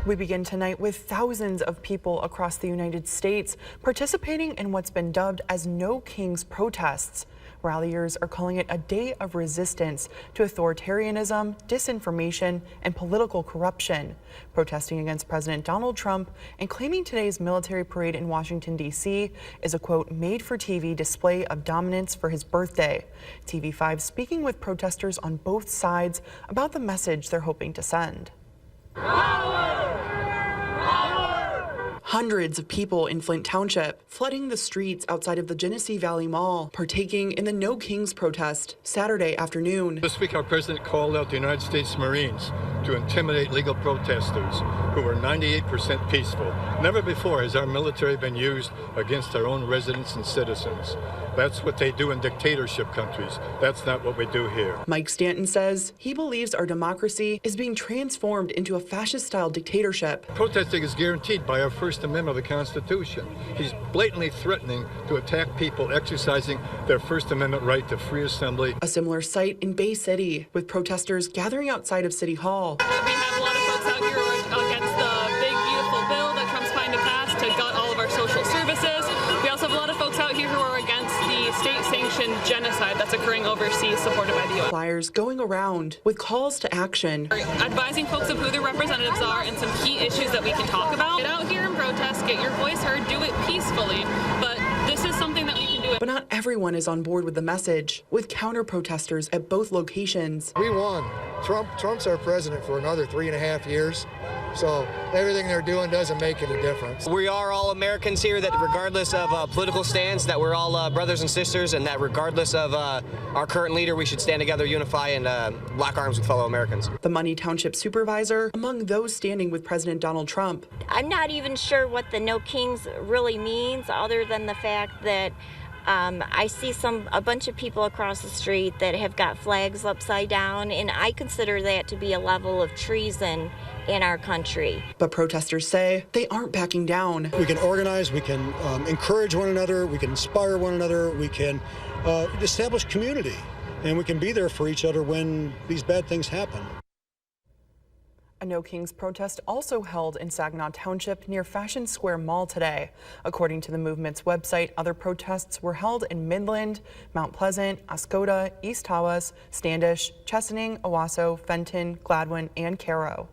We begin tonight with thousands of people across the United States participating in what's been dubbed as No Kings protests. Ralliers are calling it a day of resistance to authoritarianism, disinformation, and political corruption, protesting against President Donald Trump and claiming today's military parade in Washington, D.C. is a, quote, made-for-TV display of dominance for his birthday. TV5 speaking with protesters on both sides about the message they're hoping to send. Hundreds of people in Flint Township flooding the streets outside of the Genesee Valley Mall, partaking in the No Kings protest Saturday afternoon. This week, our president called out the United States Marines to intimidate legal protesters who were 98% peaceful. Never before has our military been used against our own residents and citizens. That's what they do in dictatorship countries. That's not what we do here. Mike Stanton says he believes our democracy is being transformed into a fascist-style dictatorship. Protesting is guaranteed by our First Amendment of the Constitution. He's blatantly threatening to attack people exercising their First Amendment right to free assembly. A similar sight in Bay City, with protesters gathering outside of City Hall. We have a lot of folks out here against the big, beautiful bill that Trump's trying to pass to gut all of our social services. We also have a lot of folks out here who are against the state-sanctioned genocide that's occurring overseas, supported by the U.S. Flyers going around with calls to action. Advising folks of who their representatives are and some key issues that we can talk about. Get out here and protest, get your voice heard, do it peacefully, but this is something that we can do. But not everyone is on board with the message, with counter-protesters at both locations. We won. Trump's our president for another 3.5 years. So everything they're doing doesn't make any difference. We are all Americans here, that regardless of political stance, that we're all brothers and sisters, and that regardless of our current leader, we should stand together, unify, and lock arms with fellow Americans. The Money Township supervisor among those standing with President Donald Trump. I'm not even sure what the No Kings really means, other than the fact that I see a bunch of people across the street that have got flags upside down, and I consider that to be a level of treason in our country. But protesters say they aren't backing down. We can organize, we can encourage one another, we can inspire one another, we can establish community, and we can be there for each other when these bad things happen. A No Kings protest also held in Saginaw Township near Fashion Square Mall today. According to the movement's website, other protests were held in Midland, Mount Pleasant, Oscoda, East Tawas, Standish, Chesaning, Owasso, Fenton, Gladwin, and Caro.